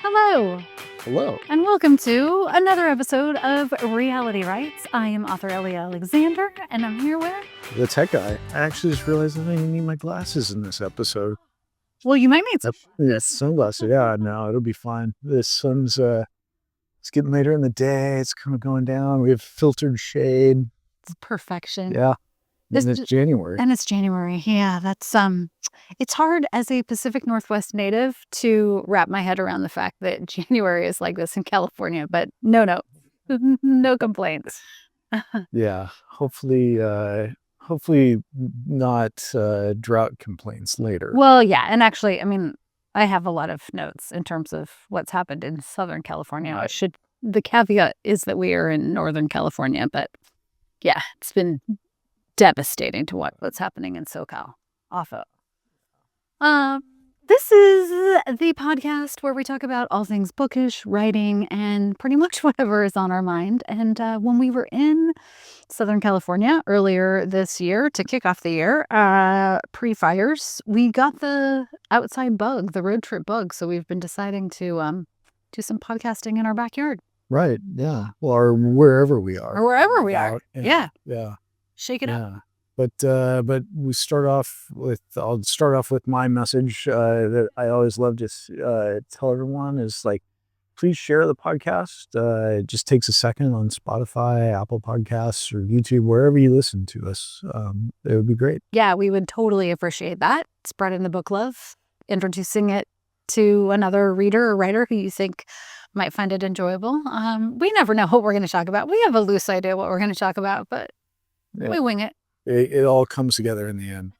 Hello, Hello. and welcome to another episode of Reality Writes. I am author Ellie Alexander, and I'm here with... The tech guy. I actually just realized I didn't need my glasses in this episode. Well, you might need some. Yes, sunglasses. Yeah, no, it'll be fine. The sun's it's getting later in the day. It's kind of going down. We have filtered shade. It's perfection. Yeah. And it's January. And it's January. Yeah, that's it's hard as a Pacific Northwest native to wrap my head around the fact that January is like this in California, but no complaints. Yeah. Hopefully not drought complaints later. Well, yeah, and actually, I mean, I have a lot of notes in terms of what's happened in Southern California. Right. The caveat is that we are in Northern California, but yeah, it's been devastating to watch what's happening in SoCal. Awful. This is the podcast where we talk about all things bookish, writing, and pretty much whatever is on our mind. And when we were in Southern California earlier this year to kick off the year, pre-fires, we got the outside bug, the road trip bug. So we've been deciding to do some podcasting in our backyard. Right. Yeah. Well, or wherever we are. Or wherever we are. Yeah. Shake it up. But I'll start off with my message that I always love to tell everyone is like, please share the podcast. It just takes a second on Spotify, Apple Podcasts, or YouTube, wherever you listen to us. It would be great. Yeah, we would totally appreciate that. Spreading the book love, introducing it to another reader or writer who you think might find it enjoyable. We never know what we're going to talk about. We have a loose idea what we're going to talk about, but we wing it. It all comes together in the end.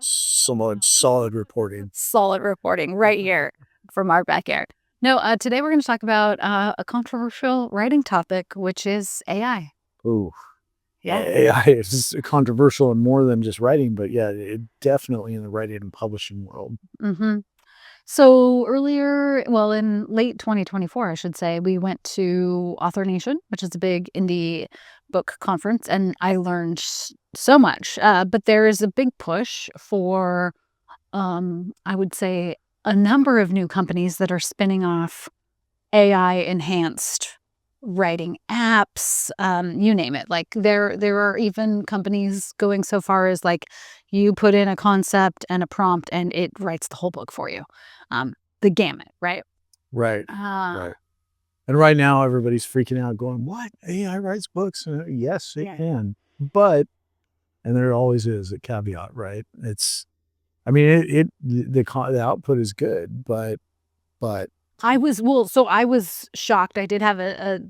Solid reporting. Solid reporting right here from our backyard. No, today we're going to talk about a controversial writing topic, which is AI. Ooh. Yeah. AI is controversial in more than just writing, but yeah, definitely in the writing and publishing world. Mm-hmm. So in late 2024, I should say, we went to Author Nation, which is a big indie book conference, and I learned so much. But there is a big push for, I would say, a number of new companies that are spinning off AI-enhanced writing apps, you name it. Like there are even companies going so far as like you put in a concept and a prompt and it writes the whole book for you. The gamut, right? Right. Right. And right now everybody's freaking out going, what? AI writes books? Yes, it can. But, and there always is a caveat, right? The output is good, but I was shocked. I did have a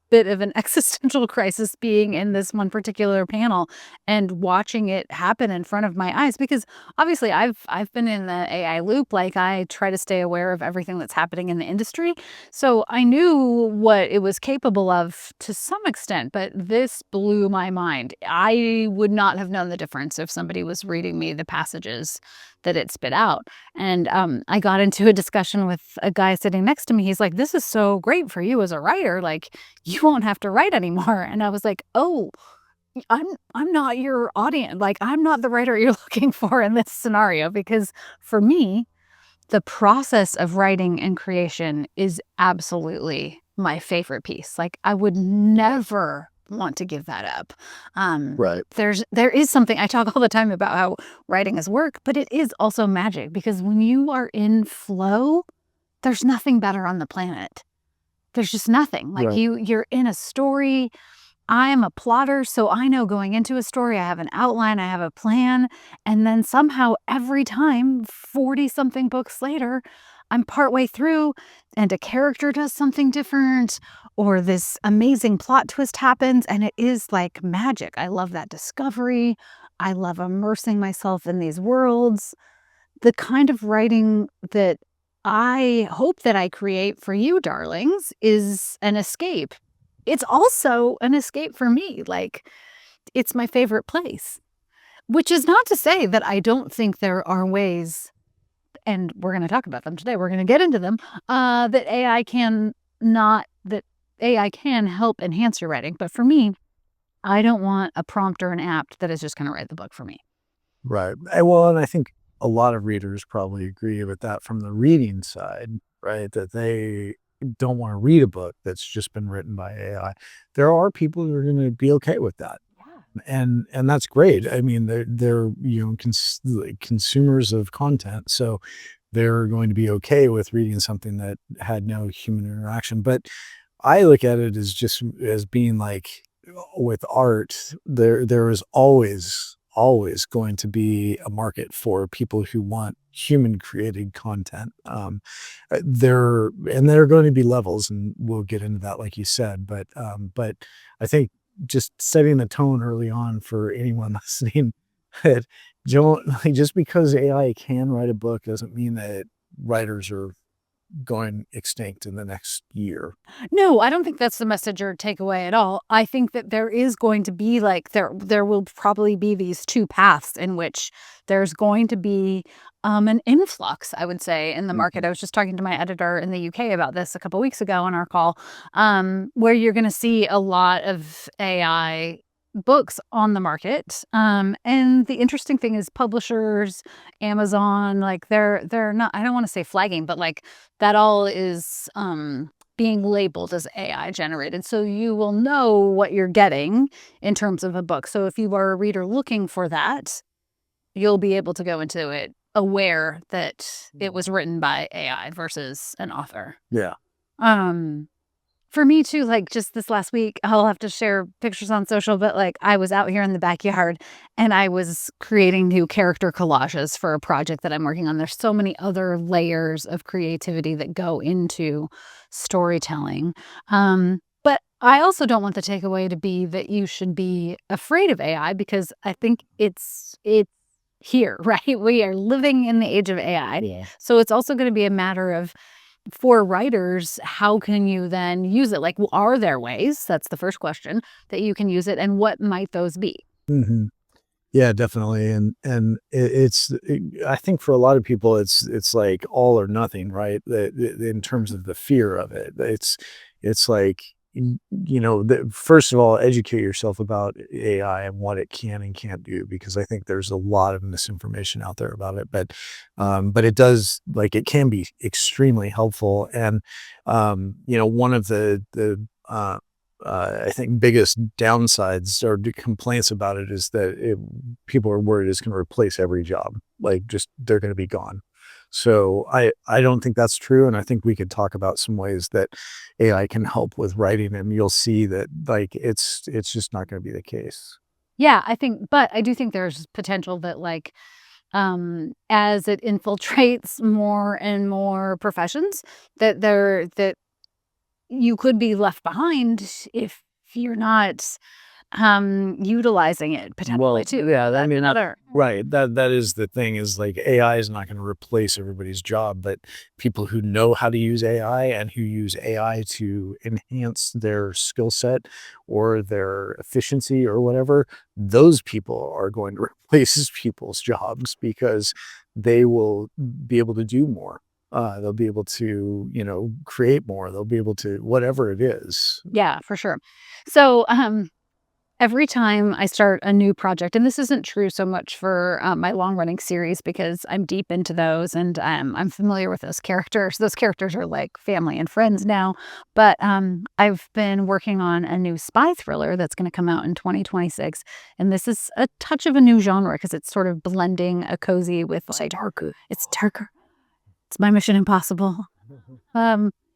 bit of an existential crisis being in this one particular panel and watching it happen in front of my eyes, because obviously I've been in the AI loop. Like I try to stay aware of everything that's happening in the industry. So I knew what it was capable of to some extent, but this blew my mind. I would not have known the difference if somebody was reading me the passages that it spit out. And I got into a discussion with a guy sitting next to me. He's like, this is so great for you as a writer. Like, you won't have to write anymore. And I was like, oh, I'm not your audience. Like, I'm not the writer you're looking for in this scenario. Because for me, the process of writing and creation is absolutely my favorite piece. Like, I would never want to give that up. right. There is something, I talk all the time about how writing is work, but it is also magic, because when you are in flow, there's nothing better on the planet. There's just nothing. Like you're in a story. I am a plotter, so I know going into a story, I have an outline, I have a plan, and then somehow every time, 40-something books later, I'm partway through and a character does something different, or this amazing plot twist happens, and it is like magic. I love that discovery. I love immersing myself in these worlds. The kind of writing that I hope that I create for you, darlings, is an escape. It's also an escape for me. Like, it's my favorite place, which is not to say that I don't think there are ways, and we're going to talk about them today, we're going to get into them, that AI can help enhance your writing. But for me, I don't want a prompt or an app that is just going to write the book for me. Right. Well, and I think a lot of readers probably agree with that from the reading side. right? That they don't want to read a book that's just been written by AI. There are people who are going to be okay with that. And that's great. I mean, they're like consumers of content, so they're going to be okay with reading something that had no human interaction. But I look at it as just as being like with art, there is always going to be a market for people who want human created content. There are going to be levels, and we'll get into that, like you said. But I think just setting the tone early on for anyone listening that don't like, just because AI can write a book doesn't mean that writers are going extinct in the next year. No, I don't think that's the message or takeaway at all. I think that there is going to be like there will probably be these two paths in which there's going to be an influx, I would say, in the market. I was just talking to my editor in the UK about this a couple weeks ago on our call, where you're going to see a lot of AI books on the market. And the interesting thing is publishers, Amazon, like they're not, I don't want to say flagging, but like that all is being labeled as AI generated. So you will know what you're getting in terms of a book. So if you are a reader looking for that, you'll be able to go into it aware that it was written by AI versus an author. Yeah. For me too, like just this last week, I'll have to share pictures on social, but like I was out here in the backyard and I was creating new character collages for a project that I'm working on. There's so many other layers of creativity that go into storytelling. But I also don't want the takeaway to be that you should be afraid of AI, because I think it's here, right? We are living in the age of AI. Yeah. So it's also going to be a matter of, for writers, how can you then use it? Like, are there ways, that's the first question, that you can use it, and what might those be? Mm-hmm. Yeah, definitely. I think for a lot of people, it's like all or nothing, right? In terms of the fear of it, it's like, first of all, educate yourself about AI and what it can and can't do, because I think there's a lot of misinformation out there about it. But it does, like, it can be extremely helpful. And one of I think biggest downsides or complaints about it is that people are worried it's going to replace every job. Like, just they're going to be gone. So I don't think that's true, and I think we could talk about some ways that AI can help with writing, and you'll see that like it's just not going to be the case. Yeah, but I do think there's potential that like as it infiltrates more and more professions, that you could be left behind if you're not utilizing it potentially too. Yeah, I mean, Another. right. That is the thing, is like AI is not going to replace everybody's job, but people who know how to use AI and who use AI to enhance their skill set or their efficiency or whatever, those people are going to replace people's jobs, because they will be able to do more. They'll be able to, create more. They'll be able to, whatever it is. Yeah, for sure. So every time I start a new project, and this isn't true so much for my long-running series, because I'm deep into those and I'm familiar with those characters. Those characters are like family and friends now. But I've been working on a new spy thriller that's going to come out in 2026. And this is a touch of a new genre, because it's sort of blending a cozy with like darker. It's darker. It's my Mission Impossible.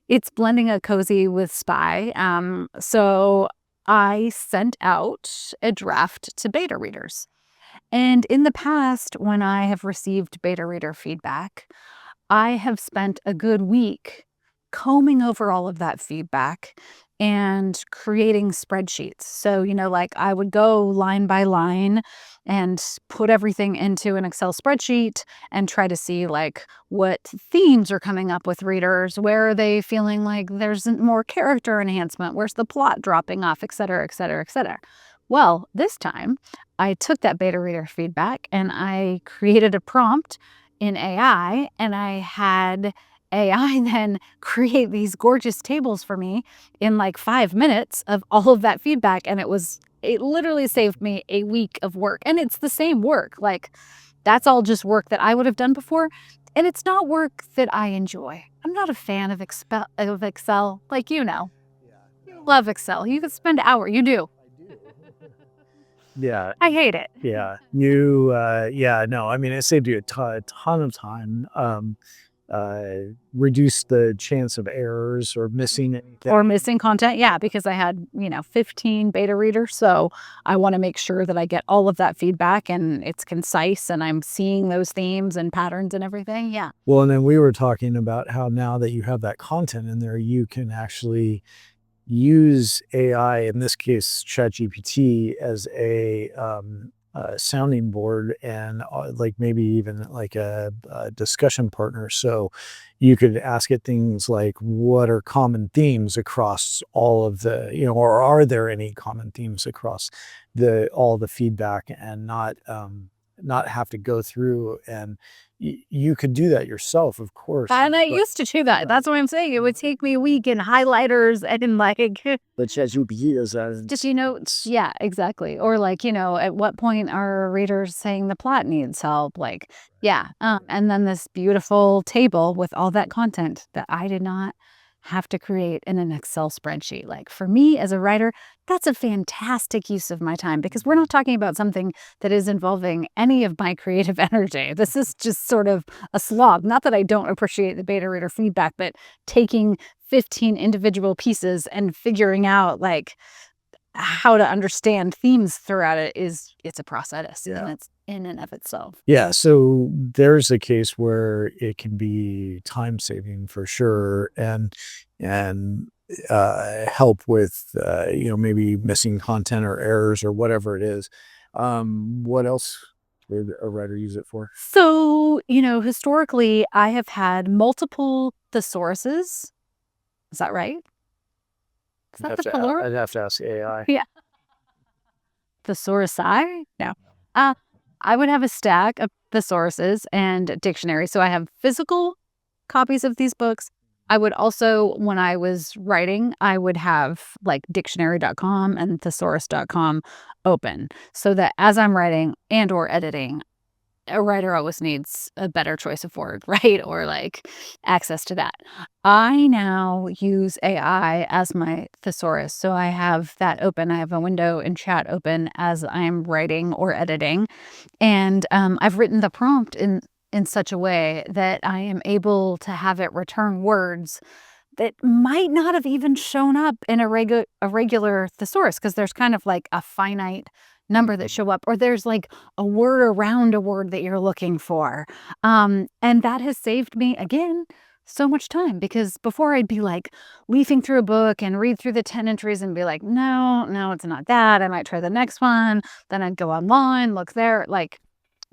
It's blending a cozy with spy. So I sent out a draft to beta readers. And in the past, when I have received beta reader feedback, I have spent a good week combing over all of that feedback and creating spreadsheets. So, like I would go line by line and put everything into an Excel spreadsheet and try to see like what themes are coming up with readers, where are they feeling like there's more character enhancement, where's the plot dropping off, et cetera, et cetera, et cetera. Well, this time I took that beta reader feedback and I created a prompt in AI, and I had AI then create these gorgeous tables for me in like 5 minutes of all of that feedback. And it literally saved me a week of work. And it's the same work. Like That's all just work that I would have done before. And it's not work that I enjoy. I'm not a fan of Excel. Like, you love Excel. You could spend hours. You do. Yeah. I hate it. Yeah. No, I mean, it saved you a ton of time. Reduce the chance of errors or missing anything. Or missing content. Yeah, because I had, 15 beta readers. So I want to make sure that I get all of that feedback and it's concise and I'm seeing those themes and patterns and everything. Yeah. Well, and then we were talking about how now that you have that content in there, you can actually use AI, in this case, ChatGPT, as a sounding board and like maybe even like a discussion partner. So you could ask it things like, what are common themes across all of the, or are there any common themes across all the feedback, and not have to go through, and you could do that yourself, of course. And I used to do that. That's what I'm saying. It would take me a week and highlighters and like But ChatGPT is just, yeah, exactly. Or like, at what point are readers saying the plot needs help? Like, yeah. And then this beautiful table with all that content that I did not have to create in an Excel spreadsheet. Like, for me as a writer, that's a fantastic use of my time, because we're not talking about something that is involving any of my creative energy. This is just sort of a slog. Not that I don't appreciate the beta reader feedback, but taking 15 individual pieces and figuring out like how to understand themes throughout it's a process. Yeah. And it's in and of itself. Yeah, so there's a case where it can be time saving for sure, and help with maybe missing content or errors or whatever it is. What else would a writer use it for? So, historically, I have had multiple thesauruses. Is that right? Is that the plural? I'd have to ask AI. Yeah. Thesaurusi? No. I would have a stack of thesauruses and dictionaries. So I have physical copies of these books. I would also, when I was writing, I would have like dictionary.com and thesaurus.com open, so that as I'm writing and or editing, a writer always needs a better choice of word, right? Or like access to that. I now use AI as my thesaurus. So I have that open. I have a window in chat open as I'm writing or editing. And I've written the prompt in such a way that I am able to have it return words that might not have even shown up in a regular thesaurus, because there's kind of like a finite number that show up, or there's like a word around a word that you're looking for. And that has saved me, again, so much time, because before I'd be like leafing through a book and read through the 10 entries and be like, no, it's not that. I might try the next one. Then I'd go online, look there, like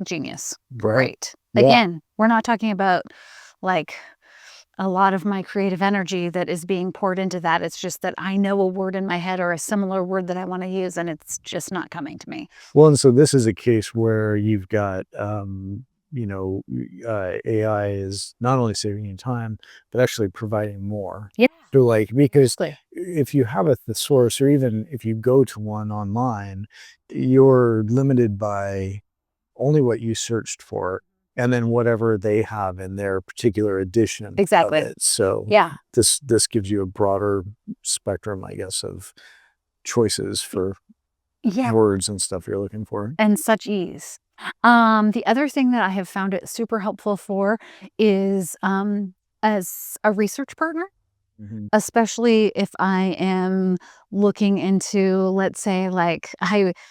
genius. Great. Yeah. Again, we're not talking about like a lot of my creative energy that is being poured into that. It's just that I know a word in my head or a similar word that I want to use, and it's just not coming to me. Well, and so this is a case where you've got, AI is not only saving you time, but actually providing more. Yeah. So like, because Exactly. if you have a thesaurus, or even if you go to one online, you're limited by only what you searched for, and then whatever they have in their particular edition. Exactly. Of it. So Yeah. this gives you a broader spectrum, I guess, of choices for Yeah. words and stuff you're looking for. And such ease. The other thing that I have found it super helpful for is as a research partner. Especially if I am looking into, let's say, like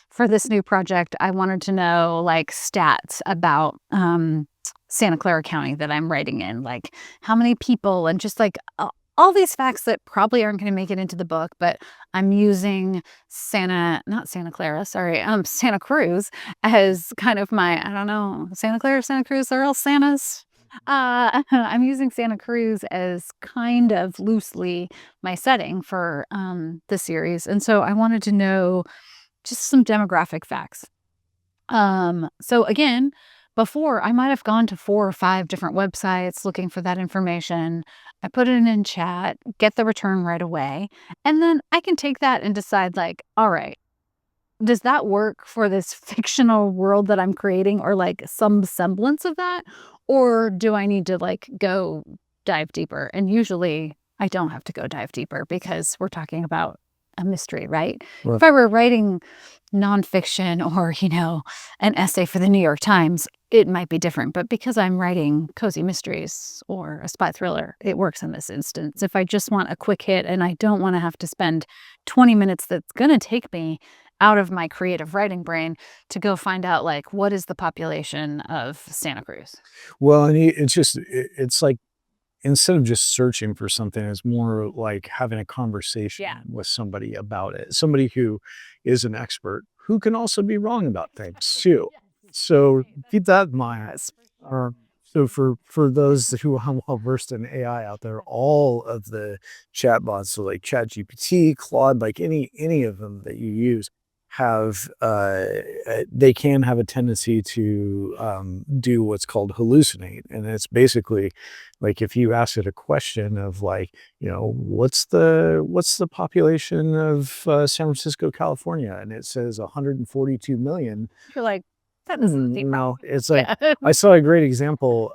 for this new project, I wanted to know like stats about Santa Clara County that I'm writing in, like how many people, and just like all these facts that probably aren't going to make it into the book, but I'm using Santa Cruz as kind of my, I don't know, Santa Clara, Santa Cruz, they're all Santas. I'm using Santa Cruz as kind of loosely my setting for the series. And so I wanted to know just some demographic facts. So again, before I might have gone to 4 or 5 different websites looking for that information. I put it in chat, get the return right away. And then I can take that and decide like, all right, does that work for this fictional world that I'm creating, or like some semblance of that? Or do I need to like go dive deeper? And usually I don't have to go dive deeper because we're talking about a mystery, right? Well, If I were writing nonfiction or, an essay for the New York Times, it might be different. But because I'm writing cozy mysteries or a spy thriller, it works in this instance. If I just want a quick hit and I don't want to have to spend 20 minutes that's going to take me out of my creative writing brain to go find out, like, what is the population of Santa Cruz? well, and it's like, instead of just searching for something, it's more like having a conversation Yeah. with somebody about it. Somebody who is an expert who can also be wrong about things too. So keep that in mind. Uh, so for those who are well versed in AI out there, all of the chatbots, so like ChatGPT, Claude, like any of them that you use, have they can have a tendency to do what's called hallucinate, and it's basically like if you ask it a question of like, what's the population of San Francisco, California, and it says 142 million. You're like, that doesn't seem No, right. it's like Yeah. I saw a great example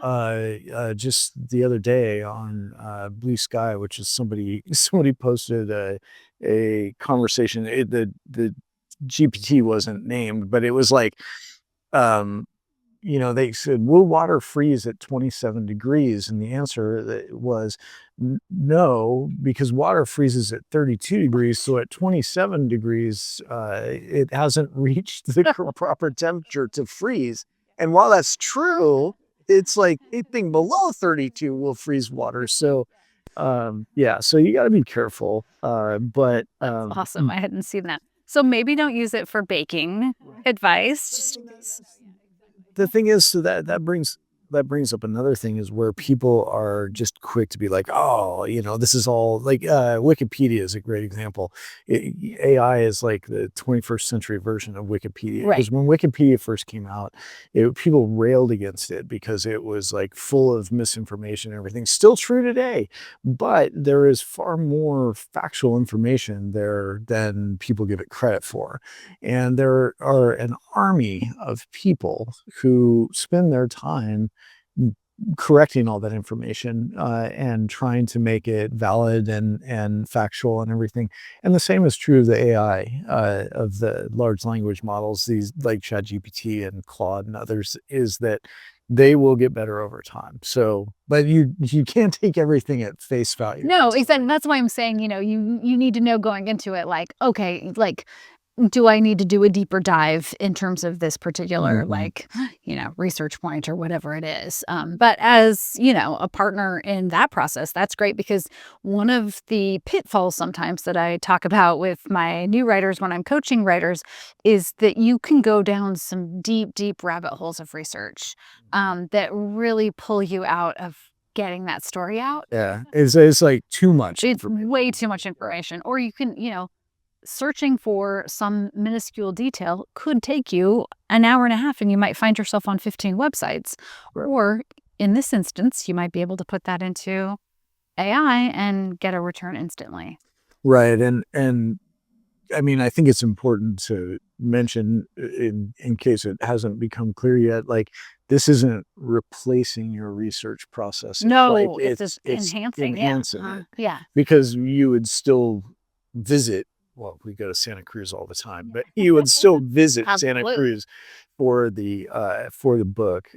just the other day on Blue Sky, which is somebody posted a conversation. The GPT wasn't named, but it was like, um, they said, will water freeze at 27 degrees? And the answer was no, because water freezes at 32 degrees. So at 27 degrees, it hasn't reached the proper temperature to freeze. And while that's true, it's like anything below 32 will freeze water. So, yeah, so you got to be careful. But That's awesome. I hadn't seen that. So maybe don't use it for baking advice. the thing is, so that brings up another thing, is where people are just quick to be like, oh, this is all like Wikipedia is a great example. AI is like the 21st century version of Wikipedia, Right. because when Wikipedia first came out, people railed against it because it was like full of misinformation and everything. Still true today, but there is far more factual information there than people give it credit for. And there are an army of people who spend their time correcting all that information and trying to make it valid and factual and everything. And the same is true of the AI, of the large language models, these like ChatGPT and Claude and others, is that they will get better over time. So, but you can't take everything at face value. No, exactly. That's why I'm saying, you need to know going into it, like, okay, like, do I need to do a deeper dive in terms of this particular, like, research point or whatever it is? But as, a partner in that process, that's great, because one of the pitfalls sometimes that I talk about with my new writers when I'm coaching writers is that you can go down some deep, deep rabbit holes of research that really pull you out of getting that story out. Yeah, it's like too much. It's way too much information. Or you can, searching for some minuscule detail could take you an hour and a half, and you might find yourself on 15 websites. Or in this instance, you might be able to put that into AI and get a return instantly. Right. And I mean, I think it's important to mention, in case it hasn't become clear yet, like, this isn't replacing your research process. No, it's It's just enhancing. enhancing Yeah. it, Yeah. because you would still visit. Well, we go to Santa Cruz all the time, but you would still visit Santa Absolutely. Cruz for the book,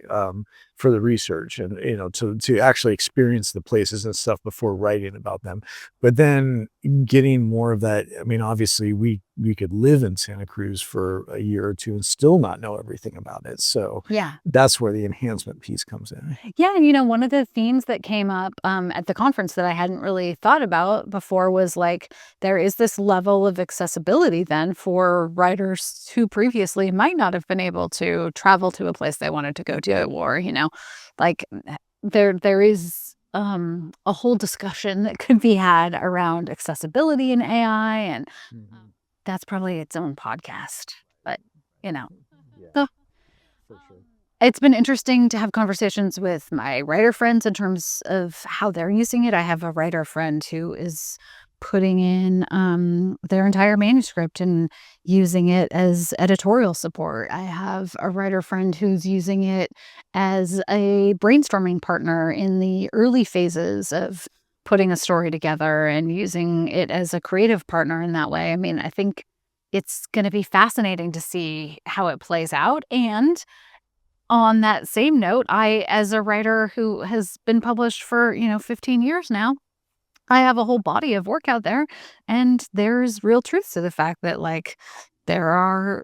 for the research, and to actually experience the places and stuff before writing about them. But then getting more of that. I mean, obviously, we could live in Santa Cruz for a year or two and still not know everything about it. So Yeah. that's where the enhancement piece comes in. Yeah, and one of the themes that came up at the conference that I hadn't really thought about before was like, there is this level of accessibility then for writers who previously might not have been able to travel to a place they wanted to go to, or like, there is a whole discussion that could be had around accessibility in AI, and that's probably its own podcast. But so For sure. it's been interesting to have conversations with my writer friends in terms of how they're using it. I have a writer friend who is putting in their entire manuscript and using it as editorial support. I have a writer friend who's using it as a brainstorming partner in the early phases of putting a story together and using it as a creative partner in that way. I mean, I think it's going to be fascinating to see how it plays out. And on that same note, I, as a writer who has been published for, 15 years now, I have a whole body of work out there, and there's real truth to the fact that, like, there are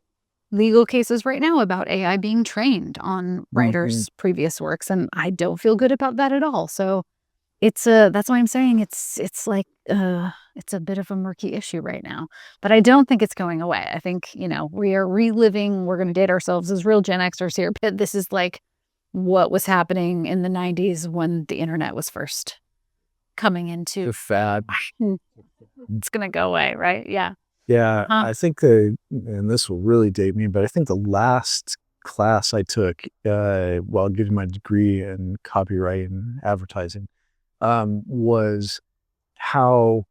legal cases right now about AI being trained on Mhm. writers' previous works, and I don't feel good about that at all. So that's why I'm saying it's like, it's a bit of a murky issue right now, but I don't think it's going away. I think, we are reliving, we're gonna date ourselves as real Gen Xers here, but this is like what was happening in the '90s when the internet was first coming into. The fad. It's gonna go away, right? Yeah. Yeah, Huh. I think and this will really date me, but I think the last class I took while getting my degree in copyright and advertising was how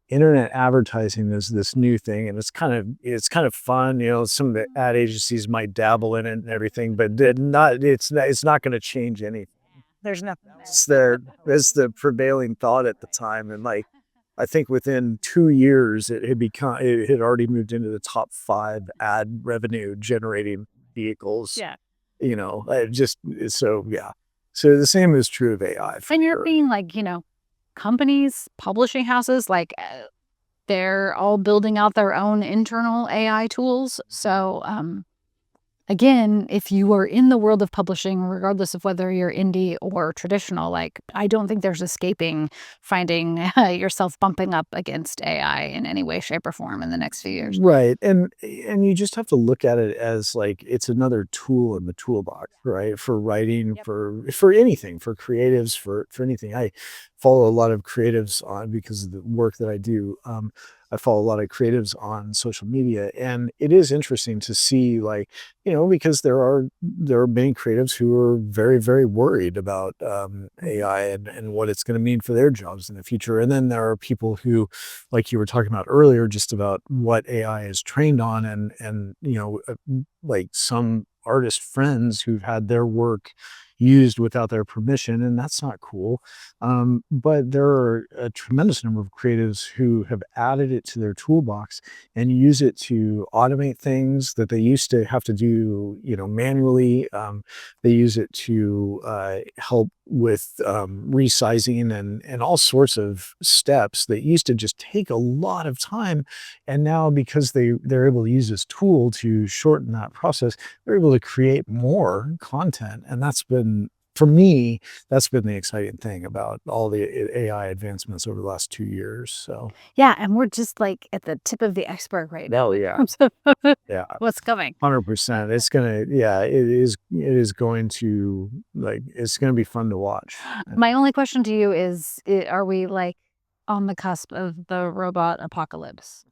internet advertising is this new thing, and it's kind of fun. Some of the ad agencies might dabble in it and everything, but it's not going to change anything. There's nothing there. It's the prevailing thought at the time, and like I think within 2 years it had already moved into the top 5 ad revenue generating vehicles. Yeah. Just so yeah. So the same is true of AI for And you're sure. being like, companies, publishing houses, like, they're all building out their own internal AI tools. So, again, if you are in the world of publishing, regardless of whether you're indie or traditional, like, I don't think there's escaping finding yourself bumping up against AI in any way, shape, or form in the next few years. Right, and you just have to look at it as, like, it's another tool in the toolbox, right? For writing, Yep. for anything, for creatives, for anything. I follow a lot of creatives on because of the work that I do. I follow a lot of creatives on social media, and it is interesting to see, like, because there are many creatives who are very, very worried about, Mhm. AI and what it's gonna mean for their jobs in the future, and then there are people who like you were talking about earlier, just about what AI is trained on, and like some artist friends who've had their work used without their permission, and that's not cool. But there are a tremendous number of creatives who have added it to their toolbox and use it to automate things that they used to have to do, manually. They use it to help with resizing and all sorts of steps that used to just take a lot of time. And now, because they're able to use this tool to shorten that process, they're able to create more content. And for me, that's been the exciting thing about all the AI advancements over the last 2 years. So, Yeah, and we're just, like, at the tip of the iceberg right now oh in yeah, terms of yeah, what's coming. 100%. Yeah, it is going to, like, it's going to be fun to watch. My only question to you is, are we, like, on the cusp of the robot apocalypse?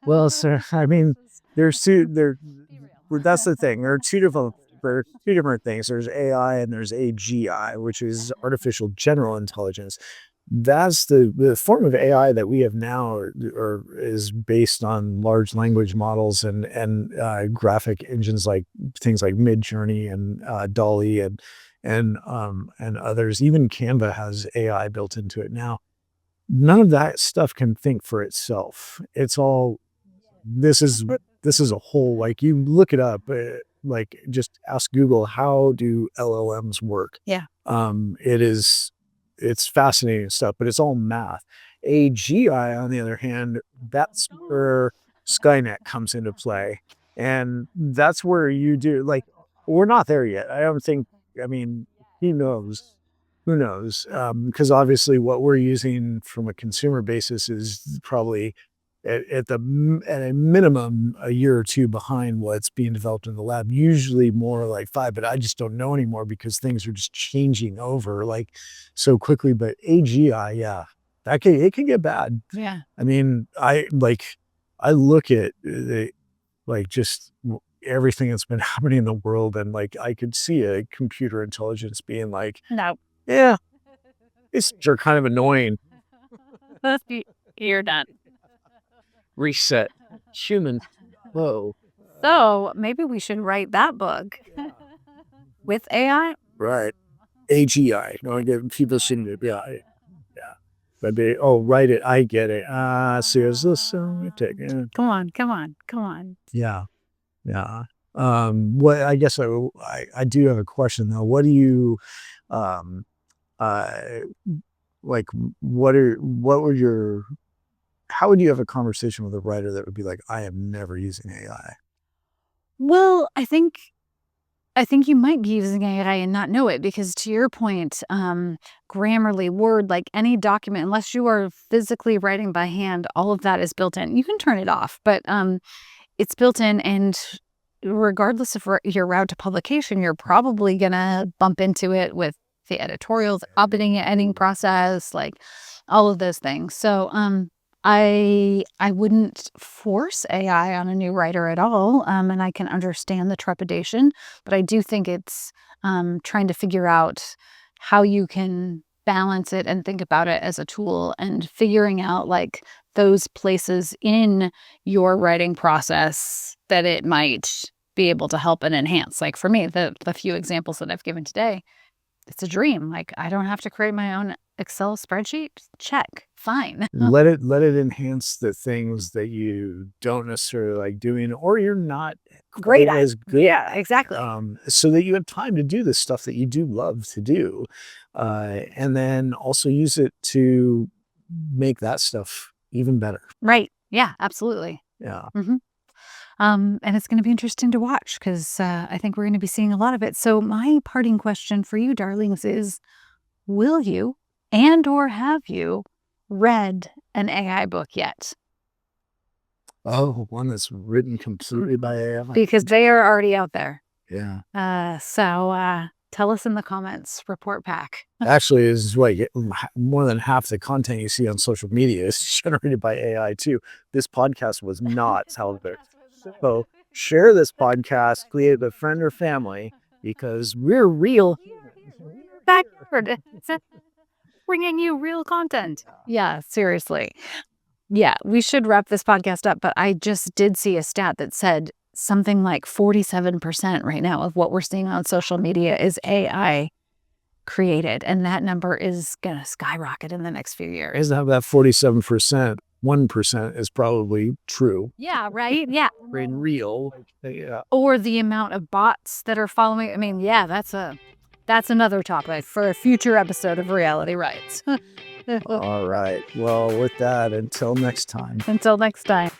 Well, sir, I mean, there's two there Be well, real. that's the thing. There are two different things. There's AI and there's AGI, which is artificial general intelligence. That's the form of AI that we have now is based on large language models and graphic engines like things like Midjourney and Dolly and others. Even Canva has AI built into it now. None of that stuff can think for itself. It's all this is a whole, like, you look it up, like, just ask Google, "How do LLMs work?" Yeah. It's fascinating stuff, but it's all math. AGI, on the other hand, that's where Skynet comes into play, and that's where you do, like, we're not there yet. I don't think, I mean, who knows? Who knows? Because obviously what we're using from a consumer basis is probably at a minimum a year or 2 behind what's being developed in the lab, usually more like 5, but I just don't know anymore because things are just changing over, like, so quickly. But AGI, yeah, it can get bad. Yeah. I mean, I look at like, just everything that's been happening in the world, and, like, I could see a computer intelligence being like, No. "Yeah, these things are kind of annoying." Y You're done. Reset. Human flow. So maybe we should write that book with AI. Right. AGI. No, people shouldn't be. Yeah. But write it. I get it. So is this take it? Come on. Yeah. What I guess I do have a question though. What do you like? How would you have a conversation with a writer that would be like, I am never using AI? Well, I think you might be using AI and not know it because to your point, Grammarly, Word, like any document, unless you are physically writing by hand, all of that is built in. You can turn it off, but it's built in, and regardless of your route to publication, you're probably going to bump into it with the editorials, editing process, like all of those things. So I wouldn't force AI on a new writer at all, and I can understand the trepidation, but I do think it's trying to figure out how you can balance it and think about it as a tool and figuring out like those places in your writing process that it might be able to help and enhance. Like for me, the few examples that I've given today, it's a dream. Like I don't have to create my own Excel spreadsheet. Check. Fine. Let it enhance the things that you don't necessarily like doing, or you're not great at. as good. Yeah, exactly. So that you have time to do the stuff that you do love to do, and then also use it to make that stuff even better. Right. Yeah. Absolutely. Yeah. Mm-hmm. And it's going to be interesting to watch because I think we're going to be seeing a lot of it. So my parting question for you, darlings, is: will you or have you read an AI book yet? Oh, one that's written completely by AI. Because they are already out there. Yeah. So tell us in the comments. Report back. Actually, is more than half the content you see on social media is generated by AI too. This podcast was not, however. So share this podcast, create it with a friend or family, because we're real. Backward. Bringing you real content. Yeah, seriously. Yeah, we should wrap this podcast up, but I just did see a stat that said something like 47% right now of what we're seeing on social media is AI created, and that number is going to skyrocket in the next few years. Isn't that about 47%? 1% is probably true. Yeah, right? Yeah. In real. Yeah. Or the amount of bots that are following. I mean, yeah, that's another topic for a future episode of Reality Rights. All right. Well, with that, until next time. Until next time.